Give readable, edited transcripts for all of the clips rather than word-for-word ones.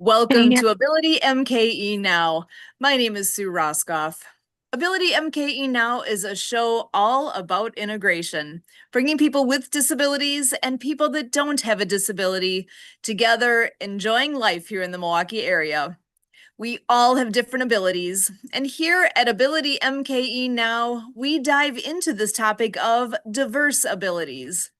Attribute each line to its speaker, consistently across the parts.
Speaker 1: Welcome
Speaker 2: Hey,
Speaker 1: to AbilityMKE Now. My name is Sue Roskopf. AbilityMKE Now is a show all about integration, bringing people with disabilities and people that don't have a disability together, enjoying life here in the Milwaukee area. We all have different abilities, and here at AbilityMKE Now, we dive into this topic of diverse abilities.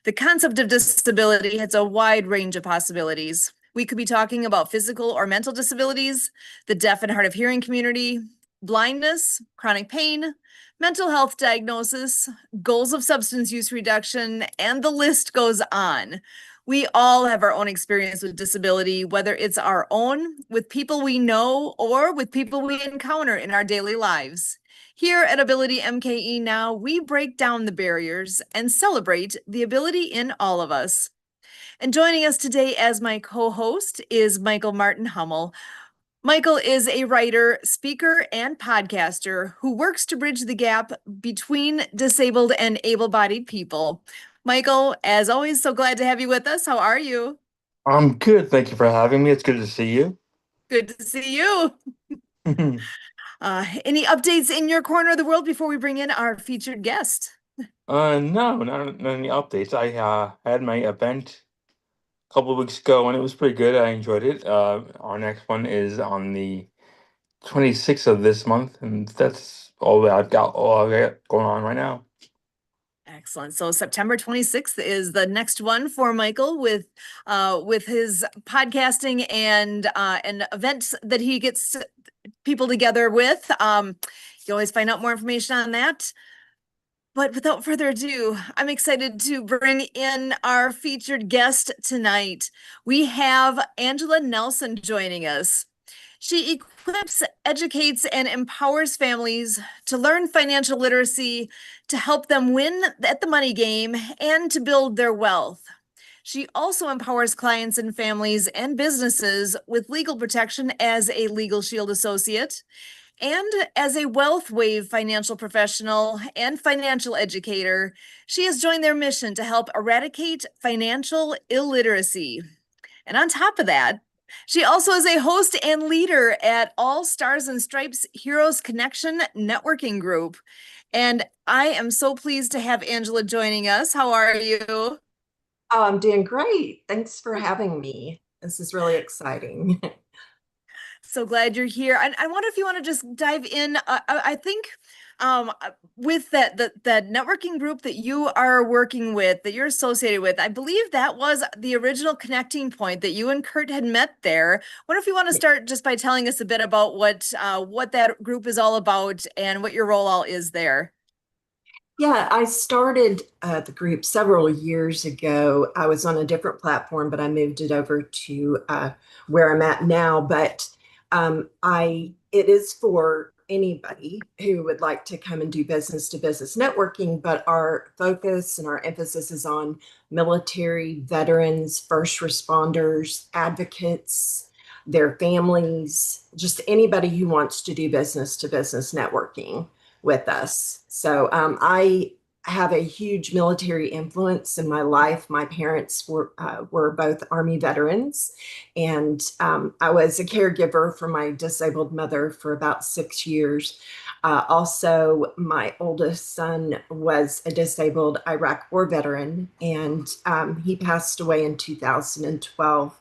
Speaker 1: The concept of disability has a wide range of possibilities. We could be talking about physical or mental disabilities, the deaf and hard of hearing community, blindness, chronic pain, mental health diagnosis, goals of substance use reduction, and the list goes on. We all have our own experience with disability, whether it's our own, with people we know, or with people we encounter in our daily lives. Here at AbilityMKE Now, we break down the barriers and celebrate the ability in all of us. And joining us today as my co-host is Michael Martin Humel. Michael is a writer, speaker, and podcaster who works to bridge the gap between disabled and able-bodied people. Michael, as always, so glad to have you with us. How are you?
Speaker 2: I'm good. Thank you for having me. It's good to see you.
Speaker 1: Good to see you. Any updates in your corner of the world before we bring in our featured guest?
Speaker 2: No, not any updates. I had my event a couple of weeks ago and it was pretty good. I enjoyed it. Our next one is on the 26th of this month, and that's all I got going on right now.
Speaker 1: Excellent. So September 26th is the next one for Michael with his podcasting and events that he gets people together with. You always find out more information on that. But without further ado, I'm excited to bring in our featured guest tonight. We have Angela Nelson joining us. She equips, educates, and empowers families to learn financial literacy, to help them win at the money game, and to build their wealth. She also empowers clients and families and businesses with legal protection as a Legal Shield associate and as a Wealth Wave financial professional and financial educator. She has joined their mission to help eradicate financial illiteracy. And on top of that, she also is a host and leader at All Stars and Stripes Heroes Connection Networking Group. And I am so pleased to have Angela joining us. How are you?
Speaker 3: Oh, I'm doing great. Thanks for having me. This is really exciting.
Speaker 1: So glad you're here. And I wonder if you want to just dive in. I think with that networking group that you are working with, that you're associated with, I believe that was the original connecting point that you and Kurt had met there. I wonder if you want to start just by telling us a bit about what that group is all about and what your role all is there.
Speaker 3: Yeah, I started the group several years ago. I was on a different platform, but I moved it over to where I'm at now. But I it is for anybody who would like to come and do business to business networking, but our focus and our emphasis is on military, veterans, first responders, advocates, their families, just anybody who wants to do business to business networking with us. So I have a huge military influence in my life. My parents were both Army veterans, and I was a caregiver for my disabled mother for about 6 years. Also, my oldest son was a disabled Iraq War veteran, and he passed away in 2012.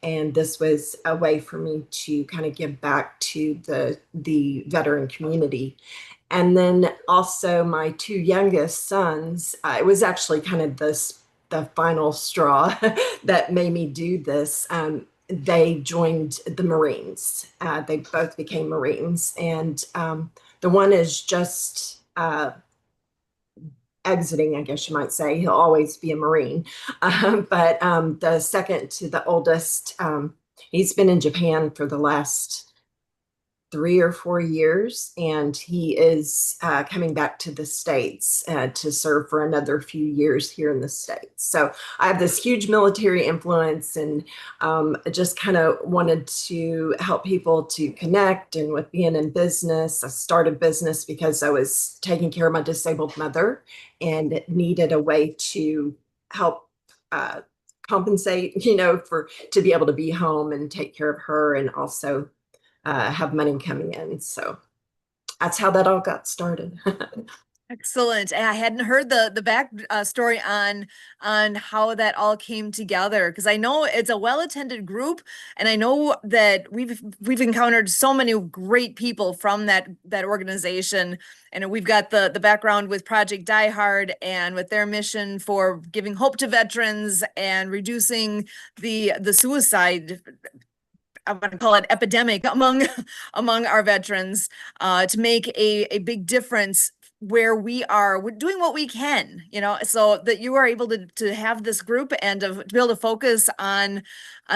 Speaker 3: And this was a way for me to kind of give back to the veteran community. And then also my two youngest sons, it was actually kind of the final straw that made me do this. They joined the Marines. They both became Marines, and the one is just exiting, I guess you might say. He'll always be a Marine. But the second to the oldest, he's been in Japan for the last 3 or 4 years, and he is coming back to the States to serve for another few years here in the States. So I have this huge military influence, and just kind of wanted to help people to connect. And with being in business, I started business because I was taking care of my disabled mother and needed a way to help compensate, for to be able to be home and take care of her and also have money coming in. So that's how that all got started.
Speaker 1: Excellent. And I hadn't heard the back story on how that all came together, because I know it's a well-attended group, and I know that we've encountered so many great people from that organization, and we've got the background with Project Die Hard and with their mission for giving hope to veterans and reducing the suicide, I want to call it epidemic among our veterans, to make a big difference where we're doing what we can, so that you are able to have this group and to be able to focus on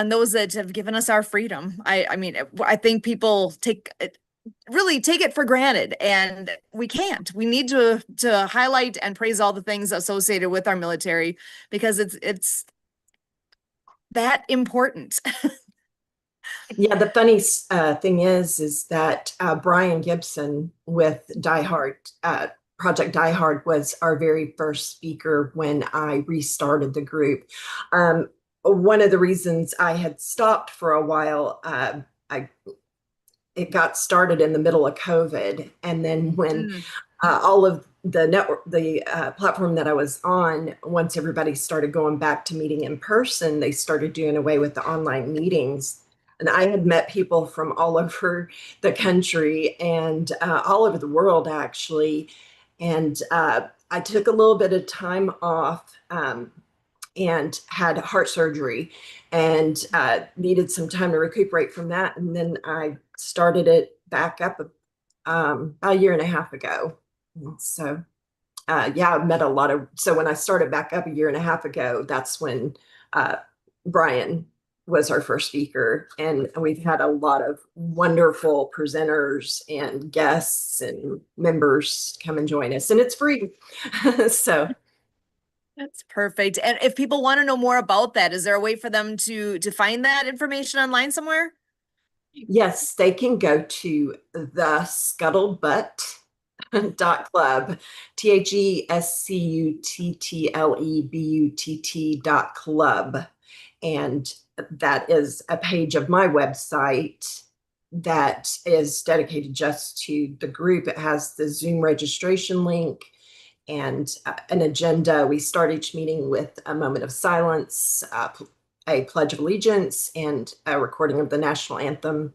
Speaker 1: those that have given us our freedom. I mean, I think people really take it for granted, and we can't. We need to highlight and praise all the things associated with our military, because it's that important.
Speaker 3: Yeah, the funny thing is that Brian Gibson with Die Hard, Project Die Hard, was our very first speaker when I restarted the group. One of the reasons I had stopped for a while, it got started in the middle of COVID, and then when
Speaker 1: Mm.
Speaker 3: all of the network, the platform that I was on, once everybody started going back to meeting in person, they started doing away with the online meetings. And I had met people from all over the country and all over the world, actually. And I took a little bit of time off and had heart surgery and needed some time to recuperate from that. And then I started it back up about a year and a half ago. So, yeah, I've met a lot of. So when I started back up a year and a half ago, that's when uh, Brian was our first speaker, and we've had a lot of wonderful presenters and guests and members come and join us, and it's free. So
Speaker 1: That's perfect. And if people want to know more about that, is there a way for them to find that information online somewhere?
Speaker 3: yes, they can go to the scuttlebutt.club, THESCUTTLEBUTT.club. And that is a page of my website that is dedicated just to the group. It has the Zoom registration link and an agenda. We start each meeting with a moment of silence, a pledge of allegiance, and a recording of the national anthem.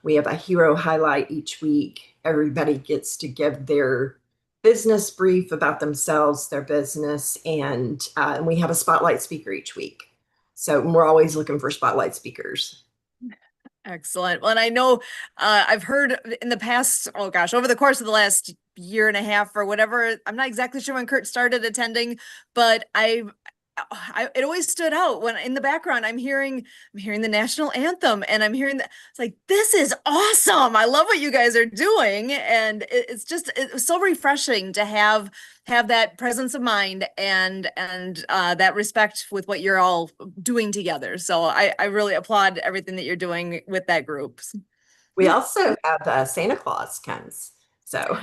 Speaker 3: We have a hero highlight each week. Everybody gets to give their business brief about themselves, their business, and we have a spotlight speaker each week. So we're always looking for spotlight speakers.
Speaker 1: Excellent. Well, and I know I've heard in the past, oh gosh, over the course of the last year and a half or whatever, I'm not exactly sure when Kurt started attending, but it always stood out when in the background I'm hearing the national anthem, and I'm hearing that it's like, this is awesome. I love what you guys are doing, and it was so refreshing to have that presence of mind and that respect with what you're all doing together. So I really applaud everything that you're doing with that group.
Speaker 3: We also have Santa Claus comes. So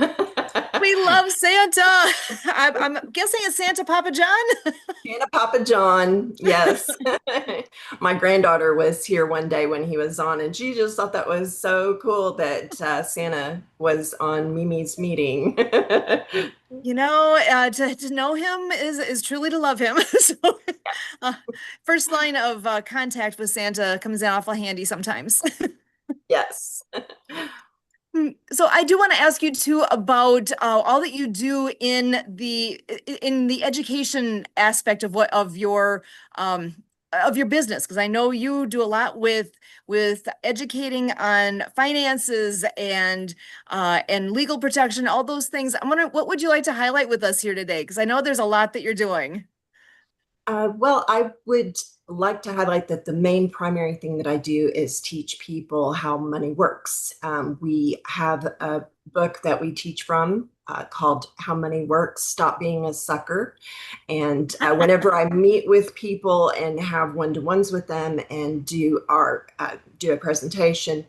Speaker 1: We love Santa. I'm guessing it's Santa Papa John.
Speaker 3: Santa Papa John, yes. My granddaughter was here one day when he was on, and she just thought that was so cool that Santa was on Mimi's meeting.
Speaker 1: To know him is truly to love him. So, uh, first line of contact with Santa comes in awful handy sometimes.
Speaker 3: Yes.
Speaker 1: So I do want to ask you too about all that you do in the education aspect of your business, because I know you do a lot with educating on finances and legal protection, all those things. I'm wondering, what would you like to highlight with us here today? Because I know there's a lot that you're doing.
Speaker 3: Well, I would like to highlight that the main primary thing that I do is teach people how money works. We have a book that we teach from called How Money Works, Stop Being a Sucker. And whenever I meet with people and have one-to-ones with them and do a presentation,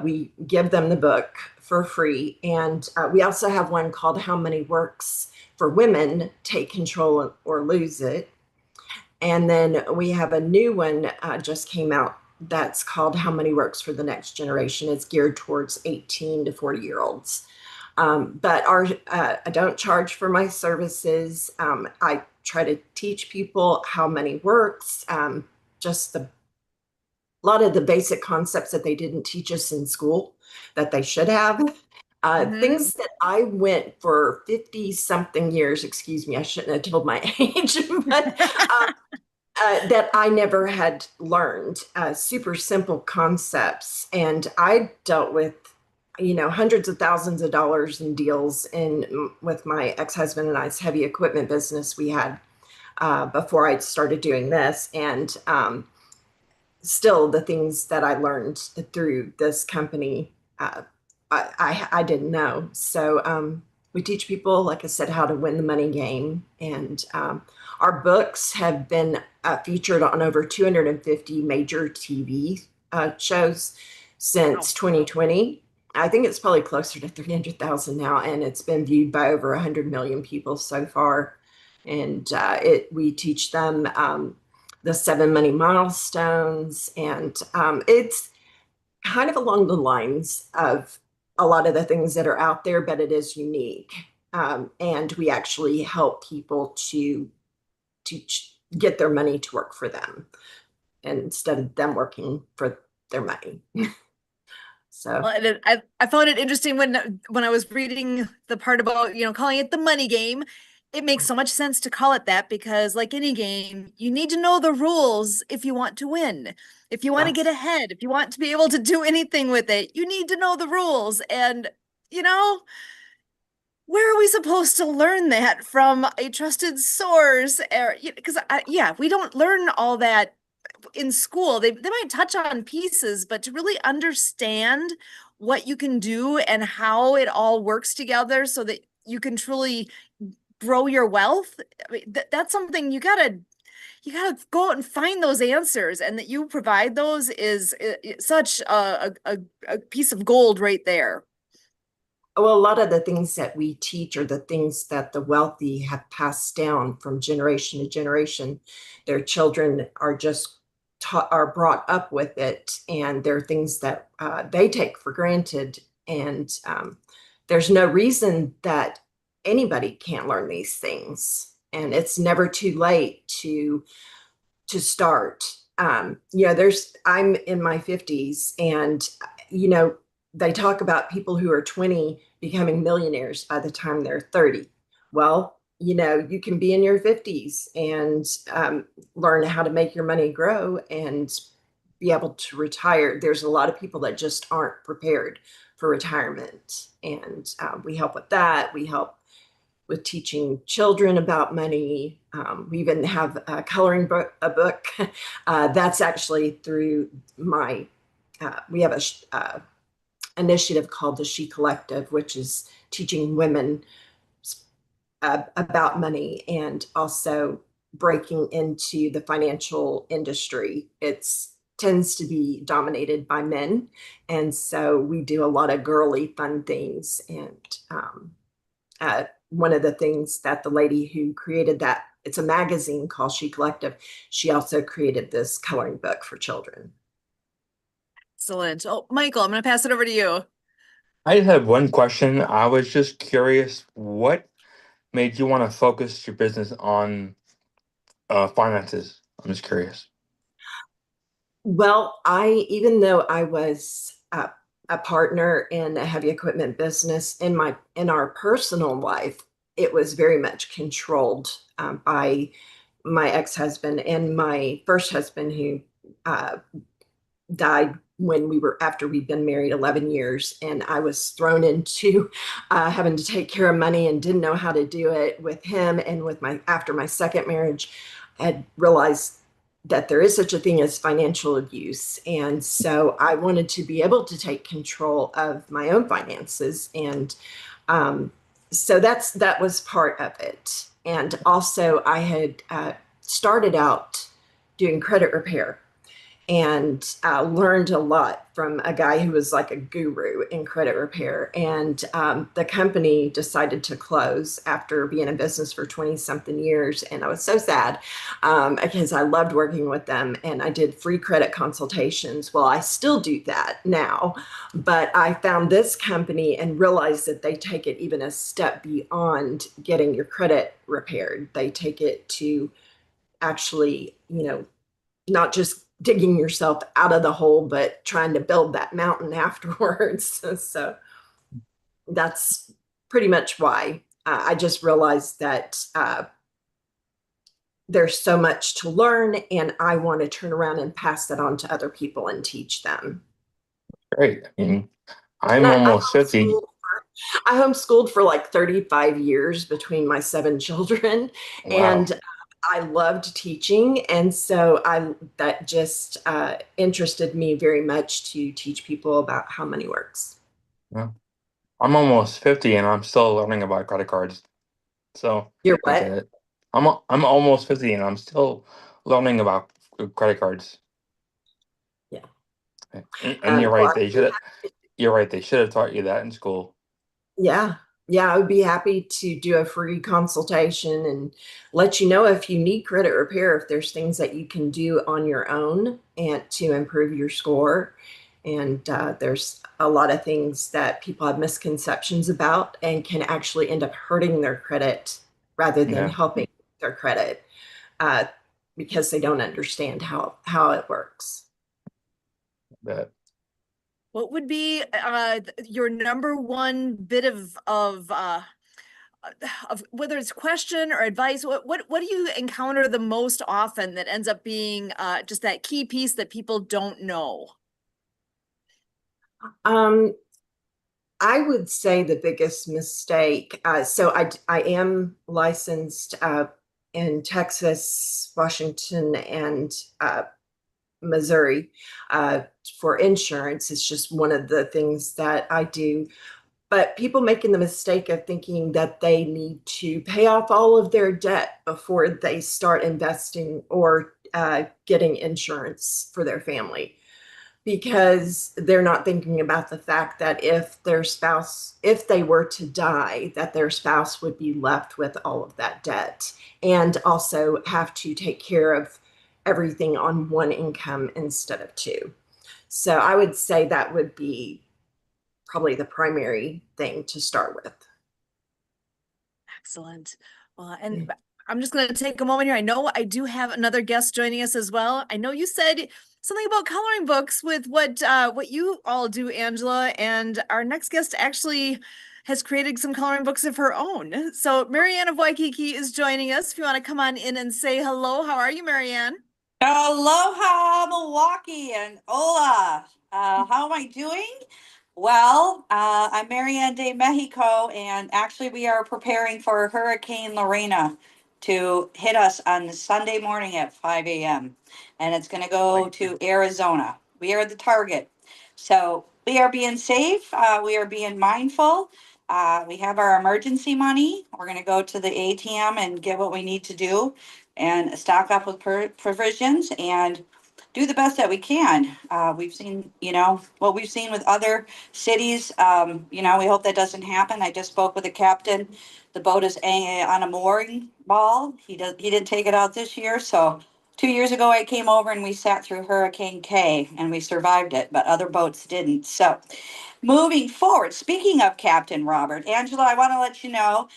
Speaker 3: we give them the book for free. And we also have one called How Money Works for Women, Take Control or Lose It. And then we have a new one just came out that's called How Money Works for the Next Generation. It's geared towards 18 to 40-year-olds. But I don't charge for my services. I try to teach people how money works, just a lot of the basic concepts that they didn't teach us in school that they should have.
Speaker 1: Mm-hmm.
Speaker 3: Things that I went for 50 something years, excuse me, I shouldn't have told my age, but that I never had learned, super simple concepts. And I dealt with, hundreds of thousands of dollars in deals in with my ex-husband and I's heavy equipment business we had before I started doing this. And still the things that I learned through this company, I didn't know. So we teach people, like I said, how to win the money game. And our books have been featured on over 250 major TV shows
Speaker 1: Wow.
Speaker 3: since 2020. I think it's probably closer to 300,000 now, and it's been viewed by over 100 million people so far. And we teach them the 7 money milestones, and it's kind of along the lines of a lot of the things that are out there, but it is unique. And we actually help people to get their money to work for them instead of them working for their money. So,
Speaker 1: Well, and I found it interesting when I was reading the part about, calling it the money game. It makes so much sense to call it that because, like any game, you need to know the rules if you want to win. If you want to get
Speaker 3: yes.
Speaker 1: ahead, if you want to be able to do anything with it, you need to know the rules. And, you know, where are we supposed to learn that from a trusted source? Because, yeah, we don't learn all that in school. They might touch on pieces, but to really understand what you can do and how it all works together so that you can truly grow your wealth, I mean, that's something you gotta go out and find those answers, and that you provide those is such a piece of gold right there.
Speaker 3: Well, a lot of the things that we teach are the things that the wealthy have passed down from generation to generation. Their children are just taught, are brought up with it, and they're things that they take for granted. And there's no reason that anybody can't learn these things. And it's never too late to start. I'm in my 50s, and you know, they talk about people who are 20 becoming millionaires by the time they're 30. Well, you can be in your 50s and learn how to make your money grow and be able to retire. There's a lot of people that just aren't prepared for retirement, and we help with that. We help with teaching children about money. We even have a book that's actually through my. We have a initiative called the She Collective, which is teaching women about money and also breaking into the financial industry. It's tends to be dominated by men, and so we do a lot of girly fun things. And one of the things that the lady who created that, it's a magazine called She Collective, she also created this coloring book for children.
Speaker 1: Excellent. Oh, Michael, I'm going to pass it over to you.
Speaker 2: I just have one question. I was just curious, what made you want to focus your business on finances? I'm just curious.
Speaker 3: Well, even though I was a partner in a heavy equipment business in our personal life, it was very much controlled by my ex-husband and my first husband, who uh, died when after we'd been married 11 years, and I was thrown into having to take care of money and didn't know how to do it with him. And with my after my second marriage, I had realized that there is such a thing as financial abuse, and so I wanted to be able to take control of my own finances. And um, so that was part of it. And also I had started out doing credit repair, and learned a lot from a guy who was like a guru in credit repair. And the company decided to close after being in business for 20 something years. And I was so sad because I loved working with them and I did free credit consultations. Well, I still do that now, but I found this company and realized that they take it even a step beyond getting your credit repaired. They take it to actually, not just digging yourself out of the hole, but trying to build that mountain afterwards. So that's pretty much why I just realized that there's so much to learn, and I want to turn around and pass that on to other people and teach them.
Speaker 2: Great. I mean,
Speaker 3: And
Speaker 2: I'm almost 50.
Speaker 3: I homeschooled for like 35 years between my 7 children,
Speaker 2: Wow.
Speaker 3: and I loved teaching. And so that just interested me very much to teach people about how money works.
Speaker 2: Yeah. I'm almost 50 and I'm still learning about credit cards. So
Speaker 3: You're
Speaker 2: I get
Speaker 3: what?
Speaker 2: it. I'm almost 50 and I'm still learning about credit cards.
Speaker 3: Yeah.
Speaker 2: And you're right,
Speaker 3: Well,
Speaker 2: you're right, they should have taught you that in school.
Speaker 3: yeah. Yeah, I would be happy to do a free consultation and let you know if you need credit repair, if there's things that you can do on your own and to improve your score. And there's a lot of things that people have misconceptions about and can actually end up hurting their credit rather than
Speaker 2: Yeah,
Speaker 3: helping their credit uh, because they don't understand how it works.
Speaker 2: that
Speaker 1: What would be your number one bit of whether it's question or advice? What do you encounter the most often that ends up being just that key piece that people don't know?
Speaker 3: Um, I would say the biggest mistake. I am licensed in Texas, Washington, and Missouri for insurance. It's just one of the things that I do. But people making the mistake of thinking that they need to pay off all of their debt before they start investing or getting insurance for their family, because they're not thinking about the fact that if they were to die, that their spouse would be left with all of that debt and also have to take care of everything on one income instead of two. So I would say that would be probably the primary thing to start with.
Speaker 1: Excellent. Well, and I'm just going to take a moment here. I know I do have another guest joining us as well. I know you said something about coloring books with what you all do, Angela, and our next guest actually has created some coloring books of her own. So Marianne of Waikiki is joining us. If you want to come on in and say hello, how are you, Marianne?
Speaker 4: Aloha, Milwaukee, and hola. How am I doing? Well, I'm Marianne de Mexico, and actually, we are preparing for Hurricane Lorena to hit us on Sunday morning at 5 a.m. And it's going to go to Arizona. We are the target. So we are being safe. We are being mindful. We have our emergency money. We're going to go to the ATM and get what we need to do and stock up with provisions and do the best that we can. We've seen, what we've seen with other cities. We hope that doesn't happen. I just spoke with the captain. The boat is on a mooring ball. He didn't take it out this year. So 2 years ago, I came over and we sat through Hurricane K and we survived it, but other boats didn't. So moving forward, speaking of Captain Robert, Angela, I want to let you know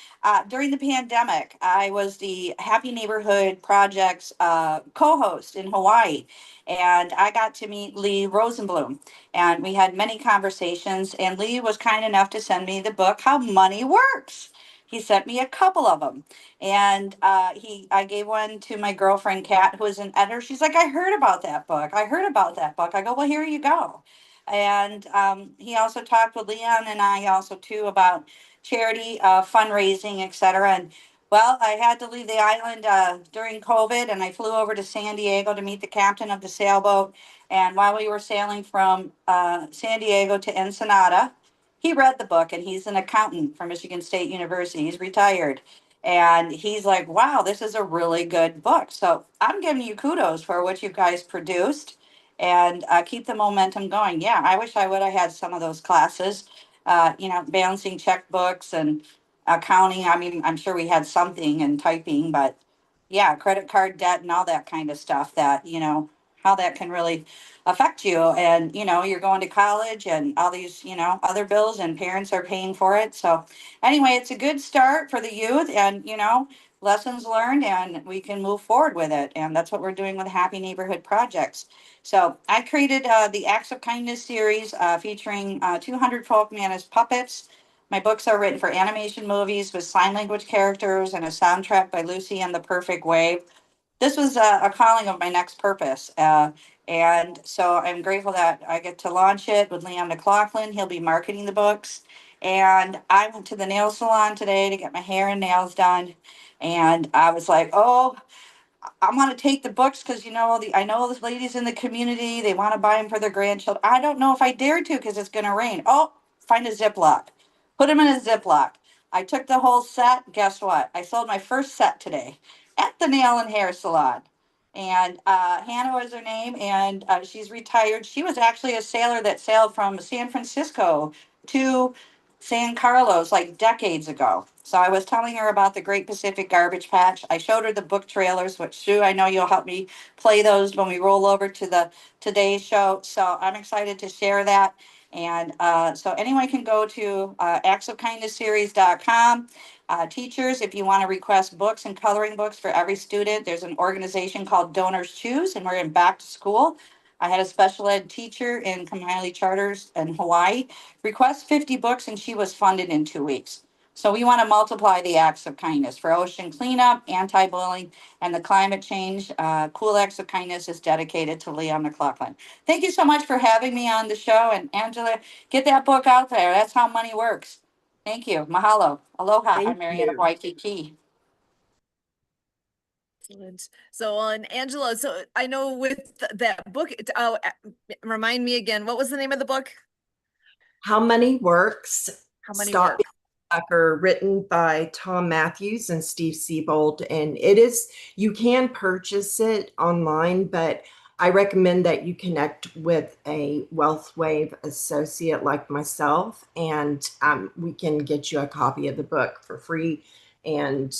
Speaker 4: during the pandemic, I was the Happy Neighborhood Project's co host in Hawaii. And I got to meet Lee Rosenblum. And we had many conversations. And Lee was kind enough to send me the book, How Money Works. He sent me a couple of them. And I gave one to my girlfriend, Kat, who is an editor. She's like, I heard about that book. I heard about that book. I go, well, here you go. And he also talked with Leon and I also too about charity, fundraising, etc. And well, I had to leave the island during COVID, and I flew over to San Diego to meet the captain of the sailboat. And while we were sailing from San Diego to Ensenada, he read the book, and he's an accountant from Michigan State University. He's retired. And he's like, wow, this is a really good book. So I'm giving you kudos for what you guys produced. and keep the momentum going. Yeah, I wish I would have had some of those classes, balancing checkbooks and accounting. I mean, I'm sure we had something in typing, but yeah, credit card debt and all that kind of stuff that, how that can really affect you. And, you're going to college and all these, other bills and parents are paying for it. So anyway, it's a good start for the youth and, lessons learned, and we can move forward with it. And that's what we're doing with Happy Neighborhood Projects. So I created the Acts of Kindness series featuring 200 folk man as puppets. My books are written for animation movies with sign language characters and a soundtrack by Lucy and the Perfect Wave. This was a calling of my next purpose. And so I'm grateful that I get to launch it with Leon McLaughlin. He'll be marketing the books. And I went to the nail salon today to get my hair and nails done. And I was like, oh, I want to take the books because I know those ladies in the community. They want to buy them for their grandchildren. I don't know if I dare to because it's going to rain. Oh, find a Ziploc, put them in a Ziploc. I took the whole set. Guess what? I sold my first set today at the nail and hair salon. And Hannah was her name, and she's retired. She was actually a sailor that sailed from San Francisco to San Carlos like decades ago. So I was telling her about the Great Pacific Garbage Patch. I showed her the book trailers, which Sue, I know you'll help me play those when we roll over to the today's show. So I'm excited to share that. And so anyone can go to actsofkindnessseries.com. Teachers, if you want to request books and coloring books for every student, there's an organization called Donors Choose, and we're in back to school. I had a special ed teacher in Kamaiole Charters in Hawaii request 50 books, and she was funded in 2 weeks. So we want to multiply the acts of kindness for ocean cleanup, anti-bullying, and the climate change. Cool Acts of Kindness is dedicated to Leon McLaughlin. Thank you so much for having me on the show. And Angela, get that book out there. That's how money works. Thank you. Mahalo. Aloha. I'm
Speaker 3: Thank
Speaker 4: Marianne of
Speaker 3: you.
Speaker 4: Waikiki.
Speaker 1: Excellent. So, and Angela, so I know with that book, remind me again, what was the name of the book?
Speaker 3: How Money Works.
Speaker 1: How Money
Speaker 3: Stop
Speaker 1: Works.
Speaker 3: Being written by Tom Matthews and Steve Siebold. And it is, you can purchase it online, but I recommend that you connect with a WealthWave associate like myself, and we can get you a copy of the book for free. And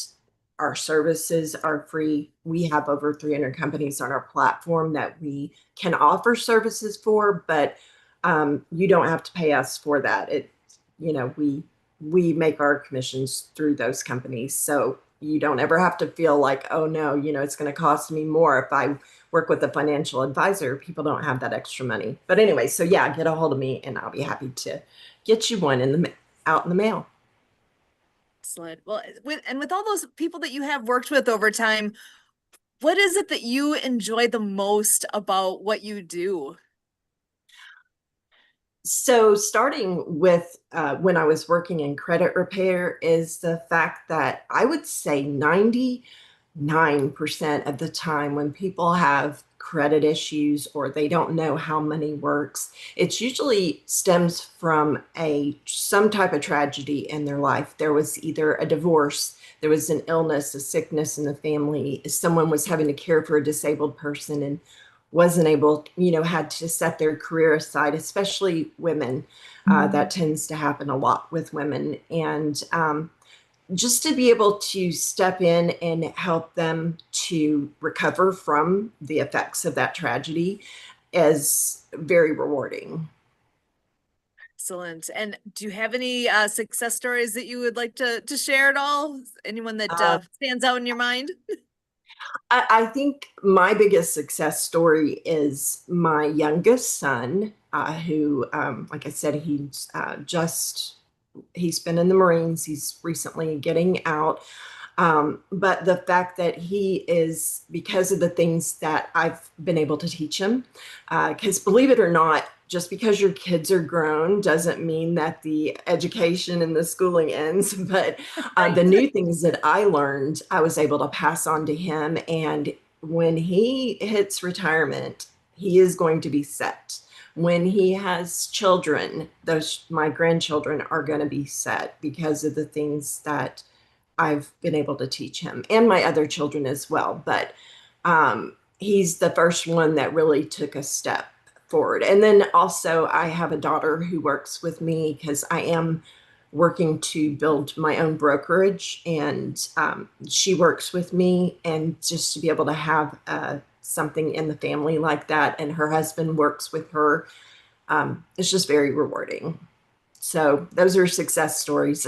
Speaker 3: our services are free. We have over 300 companies on our platform that we can offer services for, but you don't have to pay us for that. We make our commissions through those companies, so you don't ever have to feel like, oh no, it's going to cost me more if I work with a financial advisor. People don't have that extra money. But anyway, so yeah, get a hold of me and I'll be happy to get you one out in the mail.
Speaker 1: Excellent. Well, with all those people that you have worked with over time, what is it that you enjoy the most about what you do?
Speaker 3: So starting with when I was working in credit repair is the fact that I would say 99% of the time when people have credit issues or they don't know how money works, it usually stems from some type of tragedy in their life. There was either a divorce, there was an illness, a sickness in the family, someone was having to care for a disabled person and wasn't able, had to set their career aside, especially women. That tends to happen a lot with women. And just to be able to step in and help them to recover from the effects of that tragedy is very rewarding.
Speaker 1: Excellent. And do you have any success stories that you would like to share at all? Anyone that stands out in your mind?
Speaker 3: I think my biggest success story is my youngest son, who, like I said, he's been in the Marines. He's recently getting out. But the fact that he is, because of the things that I've been able to teach him, because believe it or not, just because your kids are grown doesn't mean that the education and the schooling ends. But the new things that I learned, I was able to pass on to him. And when he hits retirement, he is going to be set. When he has children, my grandchildren are going to be set because of the things that I've been able to teach him and my other children as well. But he's the first one that really took a step forward. And then also I have a daughter who works with me because I am working to build my own brokerage, and she works with me, and just to be able to have something in the family like that, and her husband works with her, it's just very rewarding. So those are success stories.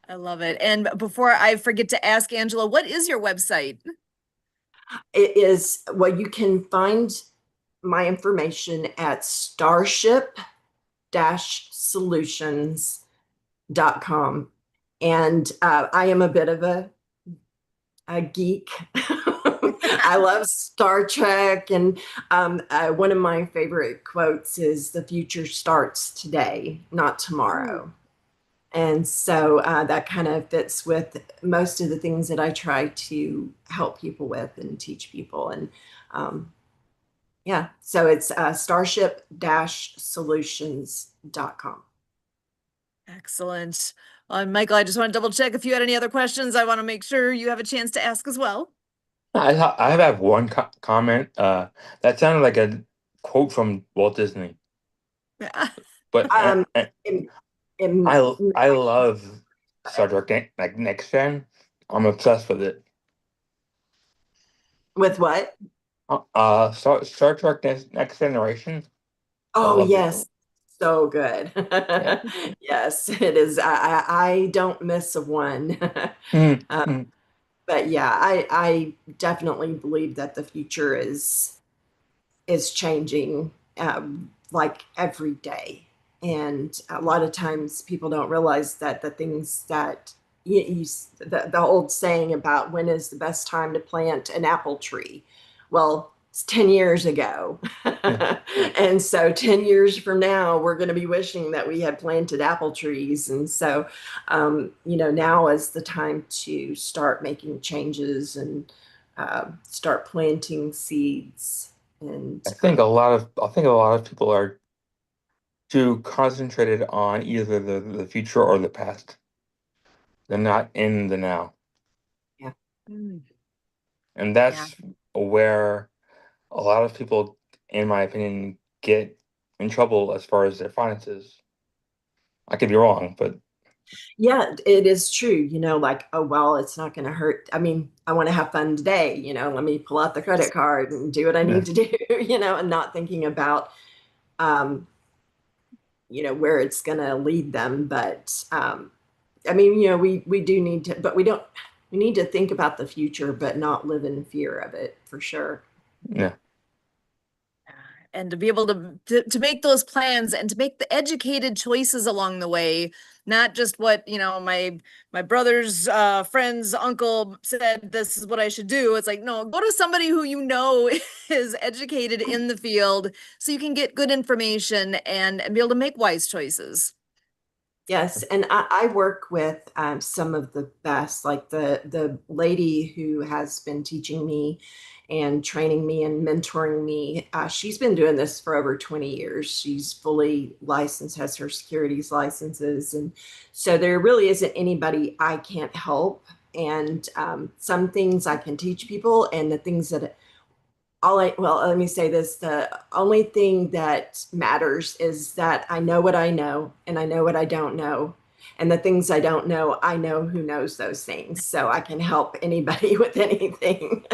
Speaker 1: I love it. And before I forget to ask Angela, what is your website?
Speaker 3: It is, well, you can find my information at starship-solutions.com. And I am a bit of a geek. I love Star Trek. And one of my favorite quotes is, "The future starts today, not tomorrow." And so that kind of fits with most of the things that I try to help people with and teach people. And yeah, so it's starship-solutions.com.
Speaker 1: Excellent. Michael, I just want to double check if you had any other questions. I want to make sure you have a chance to ask as well.
Speaker 2: I have one comment. That sounded like a quote from Walt Disney, but
Speaker 3: Um, in,
Speaker 2: I love Star Trek like Next Gen. I'm obsessed with it.
Speaker 3: with what?
Speaker 2: Star Trek Next Generation. I
Speaker 3: Oh,
Speaker 2: love it.
Speaker 3: yes. So good.
Speaker 2: Yeah.
Speaker 3: Yes, it is. I don't miss a one.
Speaker 2: Mm,
Speaker 3: Uh,
Speaker 2: mm.
Speaker 3: but yeah, I definitely believe that the future is changing, like every day. And a lot of times people don't realize that the things that the old saying about when is the best time to plant an apple tree. Well, it's 10 years ago. And so 10 years from now, we're going to be wishing that we had planted apple trees. And so, now is the time to start making changes and start planting seeds. And
Speaker 2: I think a lot of people are too concentrated on either the future or the past. They're not in the now.
Speaker 3: yeah,
Speaker 1: Mm,
Speaker 2: And
Speaker 1: yeah.
Speaker 2: that's where a lot of people, in my opinion, get in trouble as far as their finances. I could be wrong, but
Speaker 3: yeah, it is true. Like, oh, well, it's not going to hurt. I mean, I want to have fun today. Let me pull out the credit card and do what I
Speaker 2: yeah,
Speaker 3: need to do, and not thinking about, um, where it's going to lead them. But I mean, we do need to, but we need to think about the future, but not live in fear of it, for sure.
Speaker 2: yeah,
Speaker 1: And to be able to make those plans and to make the educated choices along the way, not just what my brother's friend's uncle said this is what I should do. It's like, no, go to somebody who is educated in the field so you can get good information and be able to make wise choices.
Speaker 3: Yes, and I work with some of the best, like the lady who has been teaching me and training me and mentoring me. She's been doing this for over 20 years. She's fully licensed, has her securities licenses, and so there really isn't anybody I can't help. And some things I can teach people, and the things that well, let me say this. The only thing that matters is that I know what I know and I know what I don't know. And the things I don't know, I know who knows those things. So I can help anybody with anything.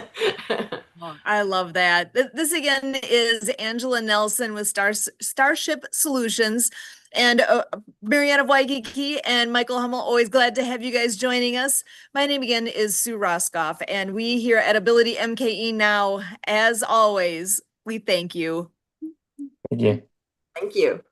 Speaker 1: Oh, I love that. This again is Angela Nelson with Starship Solutions, and Marianne of Waikiki and Michael Humel. Always glad to have you guys joining us. My name again is Sue Roskopf, and we here at Ability MKE Now, as always, we thank you.
Speaker 2: thank you.
Speaker 3: Thank you.